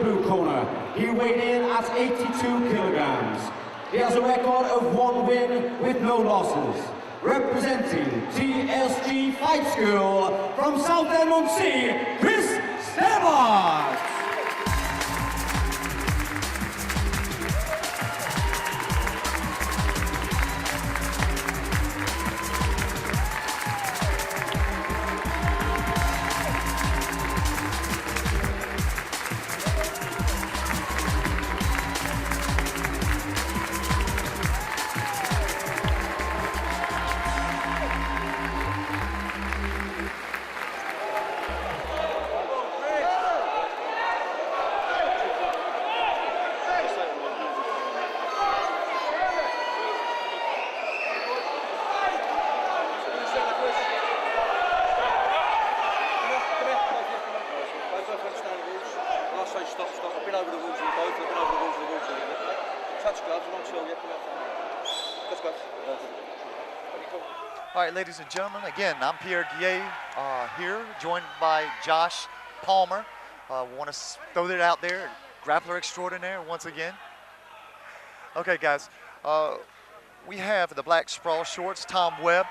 blue corner. He weighed in at 82 kilograms. He has a record of 1 win with no losses. Representing TSG Fight School from Southend-on-Sea, Chris Stebbeds. Stop. I've been over the walls with both. I've been over the walls with the walls again. Touch gloves, I'm not sure yet. Let's go. All right, ladies and gentlemen, again, I'm Pierre Guillet here, joined by Josh Palmer. Want to throw that out there, grappler extraordinaire once again. Okay, guys, we have the black sprawl shorts, Tom Webb.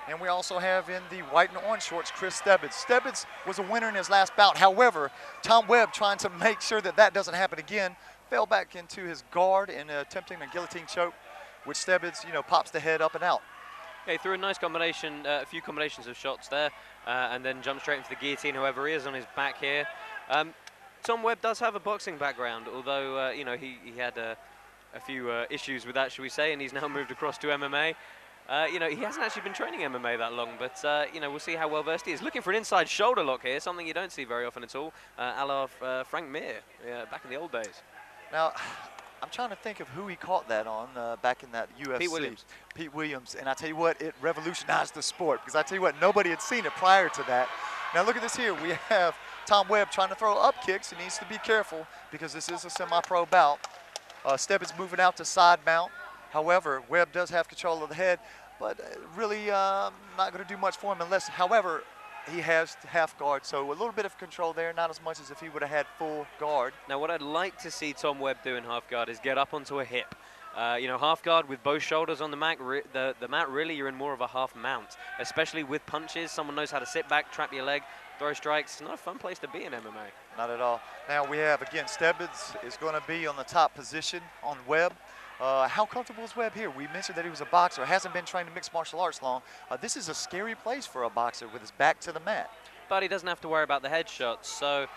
And we also have in the white and orange shorts, Chris Stebbeds. Stebbeds was a winner in his last bout. However, Tom Webb, trying to make sure that that doesn't happen again, fell back into his guard in attempting a guillotine choke, which Stebbeds, pops the head up and out. Yeah, he threw a nice combination, a few combinations of shots there, and then jumped straight into the guillotine, whoever he is on his back here. Tom Webb does have a boxing background, although, he had a few issues with that, shall we say, and he's now moved across to MMA. He hasn't actually been training MMA that long, but, we'll see how well versed he is. Looking for an inside shoulder lock here, something you don't see very often at all, a la Frank Mir, back in the old days. Now, I'm trying to think of who he caught that on back in that UFC. Pete Williams. Pete Williams, and I tell you what, it revolutionized the sport, because I tell you what, nobody had seen it prior to that. Now look at this here, we have Tom Webb trying to throw up kicks. He needs to be careful, because this is a semi-pro bout. Stebbeds moving out to side mount. However, Webb does have control of the head, but really not going to do much for him unless, however, he has half guard. So a little bit of control there, not as much as if he would have had full guard. Now what I'd like to see Tom Webb do in half guard is get up onto a hip. Half guard with both shoulders on the mat, really you're in more of a half mount, especially with punches. Someone knows how to sit back, trap your leg, throw strikes. It's not a fun place to be in MMA. Not at all. Now we have, again, Stebbeds is going to be on the top position on Webb. How comfortable is Webb here? We mentioned that he was a boxer, hasn't been trained in mixed martial arts long. This is a scary place for a boxer with his back to the mat. But he doesn't have to worry about the headshots, so,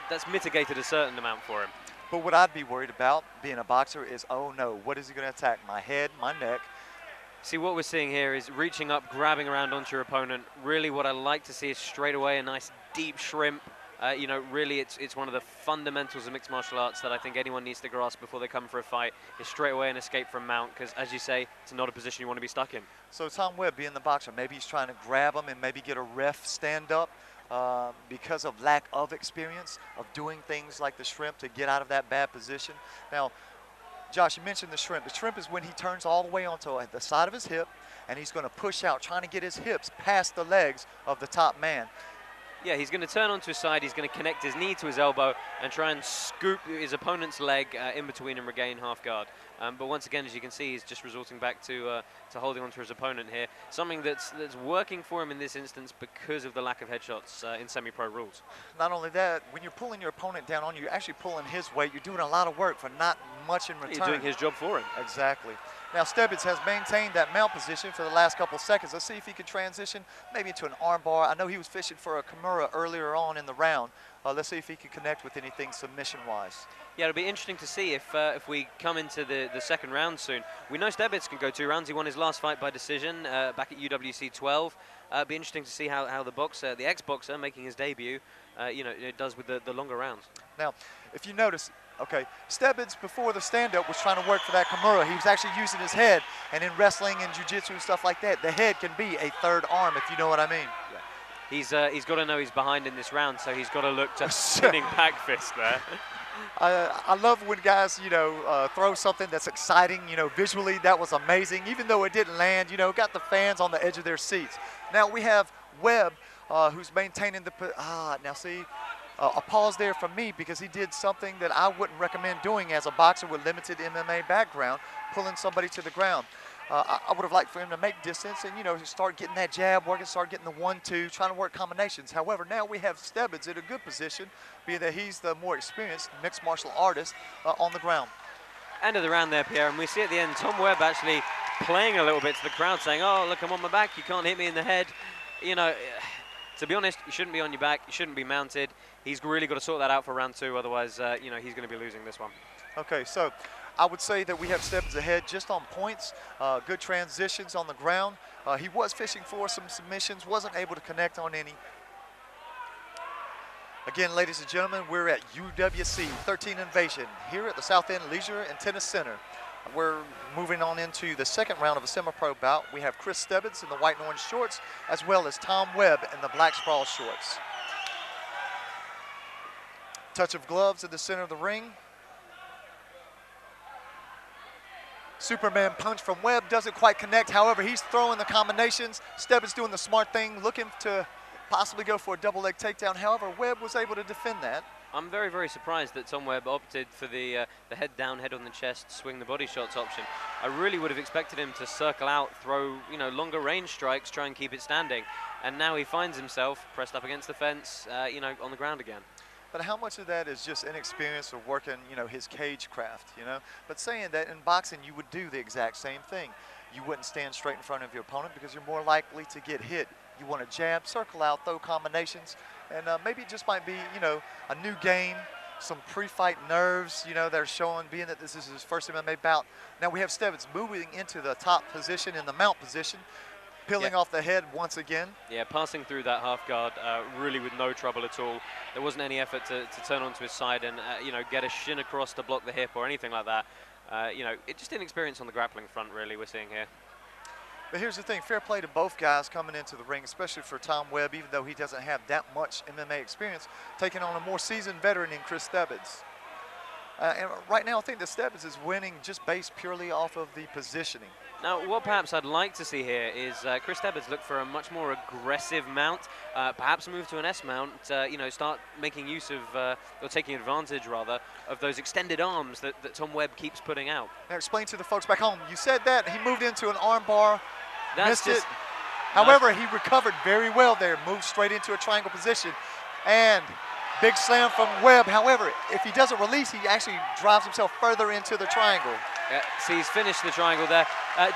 that's mitigated a certain amount for him. But what I'd be worried about being a boxer is, oh no, what is he going to attack? My head, my neck? See, what we're seeing here is reaching up, grabbing around onto your opponent. Really what I like to see is straight away a nice deep shrimp. Really it's one of the fundamentals of mixed martial arts that I think anyone needs to grasp before they come for a fight, is straight away an escape from mount, because as you say, it's not a position you want to be stuck in. So Tom Webb, being the boxer, maybe he's trying to grab him and maybe get a ref stand up because of lack of experience of doing things like the shrimp to get out of that bad position. Now, Josh, you mentioned the shrimp. The shrimp is when he turns all the way onto the side of his hip, and he's going to push out, trying to get his hips past the legs of the top man. Yeah, he's going to turn onto his side, he's going to connect his knee to his elbow and try and scoop his opponent's leg in between and regain half guard. But once again, as you can see, he's just resorting back to holding onto his opponent here. Something that's working for him in this instance because of the lack of headshots in semi-pro rules. Not only that, when you're pulling your opponent down on you, you're actually pulling his weight. You're doing a lot of work for not much in return. You're doing his job for him. Exactly. Now, Stebbeds has maintained that mount position for the last couple of seconds. Let's see if he can transition maybe into an arm bar. I know he was fishing for a Kimura earlier on in the round. Let's see if he can connect with anything submission-wise. Yeah, it'll be interesting to see if we come into the second round soon. We know Stebbeds can go 2 rounds. He won his last fight by decision back at UWC 12. It'll be interesting to see how the boxer, the ex-boxer making his debut, it does with the longer rounds. Now, if you notice, okay, Stebbeds before the stand-up was trying to work for that Kimura. He was actually using his head, and in wrestling and jiu-jitsu and stuff like that, the head can be a third arm, if you know what I mean. Yeah. He's got to know he's behind in this round, so he's got to look to spinning back fist there. I love when guys, throw something that's exciting, visually. That was amazing. Even though it didn't land, got the fans on the edge of their seats. Now we have Webb, who's maintaining the, now see, a pause there for me because he did something that I wouldn't recommend doing as a boxer with limited MMA background, pulling somebody to the ground. I would have liked for him to make distance and, you know, start getting that jab working, start getting the 1-2, trying to work combinations. However, now we have Stebbeds in a good position, being that he's the more experienced mixed martial artist on the ground. End of the round there, Pierre, and we see at the end Tom Webb actually playing a little bit to the crowd, saying, oh, look, I'm on my back, you can't hit me in the head. You know, to be honest, you shouldn't be on your back, you shouldn't be mounted. He's really got to sort that out for round 2, otherwise, you know, he's going to be losing this one. Okay, so I would say that we have Stebbeds ahead just on points, good transitions on the ground. He was fishing for some submissions, wasn't able to connect on any. Again, ladies and gentlemen, we're at UWC 13 Invasion here at the South End Leisure and Tennis Center. We're moving on into the second round of a semi-pro bout. We have Chris Stebbeds in the white and orange shorts, as well as Tom Webb in the black sprawl shorts. Touch of gloves in the center of the ring. Superman punch from Webb doesn't quite connect. However, he's throwing the combinations. Stebbeds doing the smart thing, looking to possibly go for a double leg takedown. However, Webb was able to defend that. I'm very, very surprised that Tom Webb opted for the head down, head on the chest, swing the body shots option. I really would have expected him to circle out, throw, you know, longer range strikes, try and keep it standing. And now he finds himself pressed up against the fence, you know, on the ground again. But how much of that is just inexperience of working, you know, his cage craft, you know? But saying that in boxing, you would do the exact same thing. You wouldn't stand straight in front of your opponent because you're more likely to get hit. You want to jab, circle out, throw combinations, and maybe it just might be, you know, a new game, some pre-fight nerves, you know, that are showing, being that this is his first MMA bout. Now we have Stebbeds moving into the top position in the mount position, peeling off the head once again. Yeah, passing through that half guard really with no trouble at all. There wasn't any effort to turn onto his side and, you know, get a shin across to block the hip or anything like that. You know, it's just inexperience on the grappling front, really, we're seeing here. But here's the thing, fair play to both guys coming into the ring, especially for Tom Webb, even though he doesn't have that much MMA experience, taking on a more seasoned veteran in Chris Stebbeds. And right now, I think that Stebbeds is winning just based purely off of the positioning. Now, what perhaps I'd like to see here is Chris Stebbeds look for a much more aggressive mount, perhaps move to an S mount, you know, start making use of, or taking advantage, rather, of those extended arms that Tom Webb keeps putting out. Now, explain to the folks back home, you said that he moved into an arm bar, That's missed it. However, he recovered very well there, moved straight into a triangle position, and big slam from Webb. However, if he doesn't release, he actually drives himself further into the triangle. Yeah, see, he's finished the triangle there.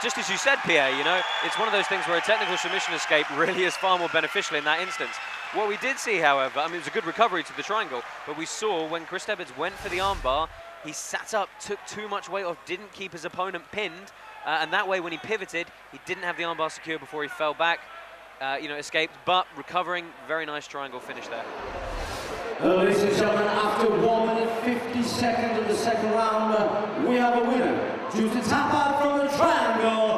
Just as you said, Pierre, you know, it's one of those things where a technical submission escape really is far more beneficial in that instance. What we did see, however, I mean, it was a good recovery to the triangle, but we saw when Chris Stebbeds went for the armbar, he sat up, took too much weight off, didn't keep his opponent pinned, and that way when he pivoted, he didn't have the armbar secure before he fell back, you know, escaped, but recovering, very nice triangle finish there. Ladies and gentlemen, after 1 minute 50 seconds of the second round, we have a winner due to tap out from the triangle.